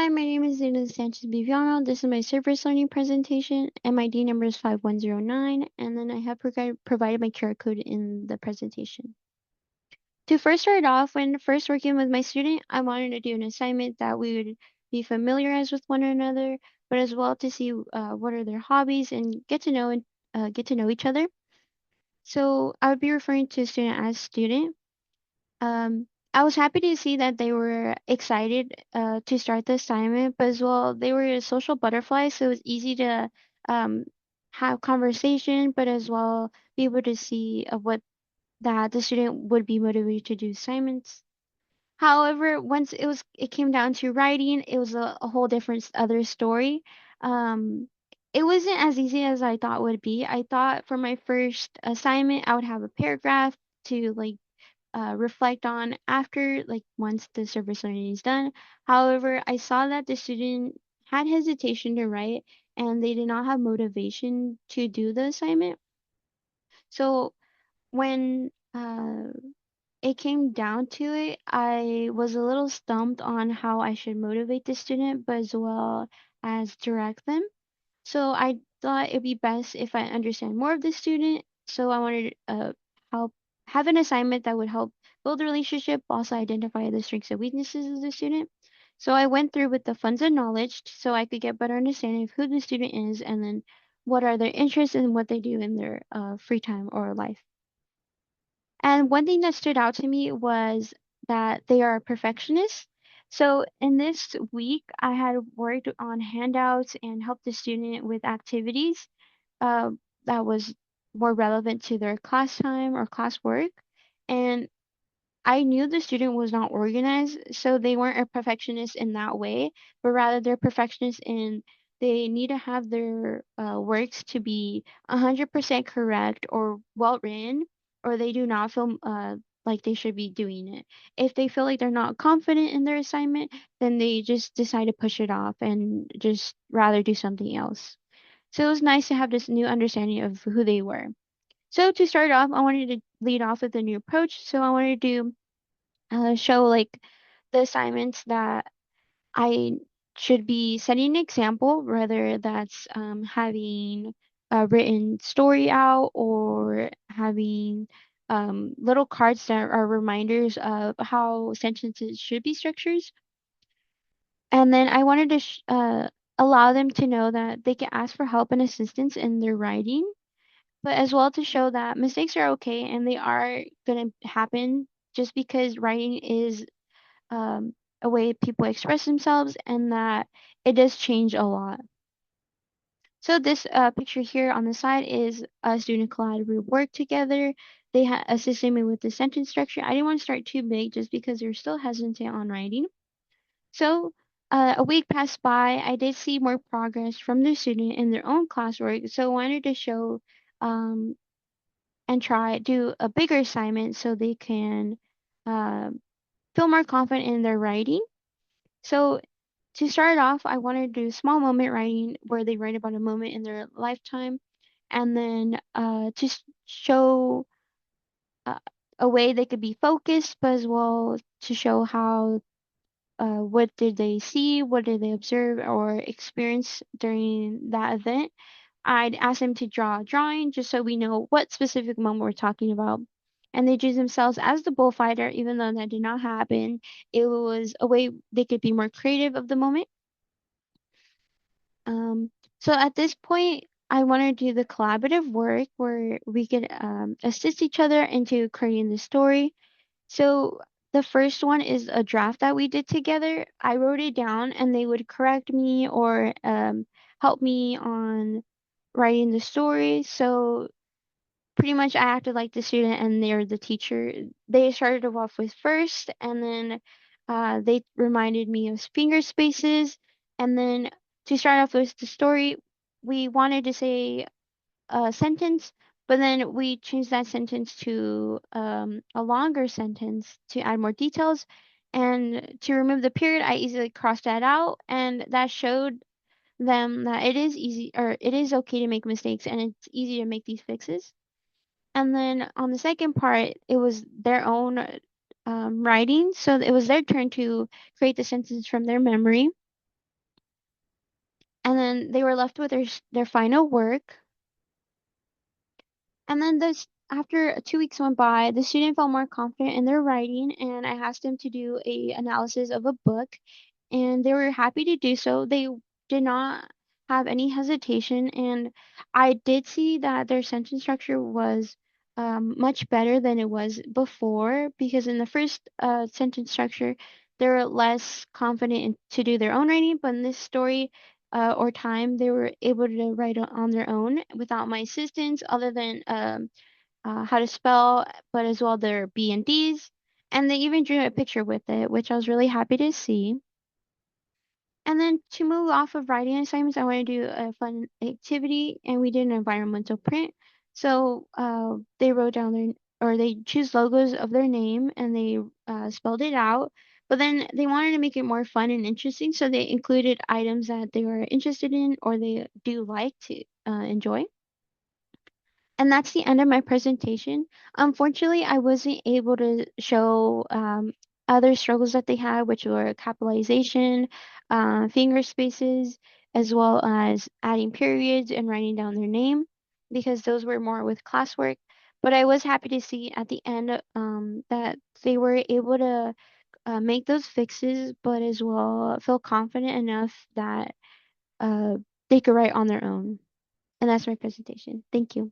Hi, my name is Naidelin Sanchez-Biviano. This is my service learning presentation, and my D number is 5109, and then I have provided my QR code in the presentation. To first start off, when first working with my student, I wanted to do an assignment that we would be familiarized with one another, but as well to see what are their hobbies and get to know each other. So I would be referring to student as student. I was happy to see that they were excited to start the assignment, but as well, they were social butterflies, so it was easy to um, have conversation, but as well be able to see what that the student would be motivated to do assignments. However, once it came down to writing, it was a whole different other story. Um, it wasn't as easy as I thought it would be. I thought for my first assignment, I would have a paragraph to reflect on after once the service learning is done. However, I saw that the student had hesitation to write and they did not have motivation to do the assignment. So when it came down to it, I was a little stumped on how I should motivate the student, but as well as direct them. So I thought it'd be best if I understand more of the student. So I wanted help have an assignment that would help build a relationship, also identify the strengths and weaknesses of the student. So I went through with the funds of knowledge so I could get better understanding of who the student is and then what are their interests and what they do in their free time or life. And one thing that stood out to me was that they are perfectionists. So in this week, I had worked on handouts and helped the student with activities uh, that was more relevant to their class time or class work. And I knew the student was not organized, so they weren't a perfectionist in that way, but rather they're perfectionists in they need to have their works to be 100% correct or well written, or they do not feel like they should be doing it. If they feel like they're not confident in their assignment, then they just decide to push it off and just rather do something else. So it was nice to have this new understanding of who they were. So to start off, I wanted to lead off with a new approach. So I wanted to show the assignments that I should be setting an example, whether that's having a written story out or having little cards that are reminders of how sentences should be structured. And then I wanted to allow them to know that they can ask for help and assistance in their writing, but as well to show that mistakes are okay and they are going to happen just because writing is um, a way people express themselves and that it does change a lot. So this picture here on the side is a student collaborative work together. They assisted me with the sentence structure. I didn't want to start too big just because they're still hesitant on writing. So a week passed by. I did see more progress from the student in their own classwork. So I wanted to show um, and do a bigger assignment so they can uh, feel more confident in their writing. So to start off, I wanted to do small moment writing where they write about a moment in their lifetime, and then show uh, a way they could be focused, but as well to show how what did they see, what did they observe or experience during that event. I'd ask them to draw a drawing just so we know what specific moment we're talking about. And they drew themselves as the bullfighter, even though that did not happen. It was a way they could be more creative of the moment. Um, so at this point, I want to do the collaborative work where we could assist each other into creating the story. So the first one is a draft that we did together. I wrote it down and they would correct me or help me on writing the story. So pretty much I acted like the student and they're the teacher. They started off with first and then they reminded me of finger spaces. And then to start off with the story, we wanted to say a sentence, but then we changed that sentence to a longer sentence to add more details. And to remove the period, I easily crossed that out, and that showed them that it is easy or it is okay to make mistakes and it's easy to make these fixes. And then on the second part, it was their own writing. So it was their turn to create the sentence from their memory. And then they were left with their final work. And then this after 2 weeks went by, the student felt more confident in their writing, and I asked them to do a analysis of a book, and they were happy to do so. They did not have any hesitation, and I did see that their sentence structure was much better than it was before, because in the first sentence structure, they were less confident to do their own writing, but in this story or time, they were able to write on their own without my assistance, other than how to spell, but as well their B and D's. And they even drew a picture with it, which I was really happy to see. And then to move off of writing assignments, I want to do a fun activity, and we did an environmental print. So they wrote down or they choose logos of their name, and they spelled it out. But then they wanted to make it more fun and interesting, so they included items that they were interested in or they do like to enjoy. And that's the end of my presentation. Unfortunately, I wasn't able to show other struggles that they had, which were capitalization, finger spaces, as well as adding periods and writing down their name, because those were more with classwork. But I was happy to see at the end that they were able to make those fixes, but as well feel confident enough that uh, they could write on their own. And that's my presentation. Thank you.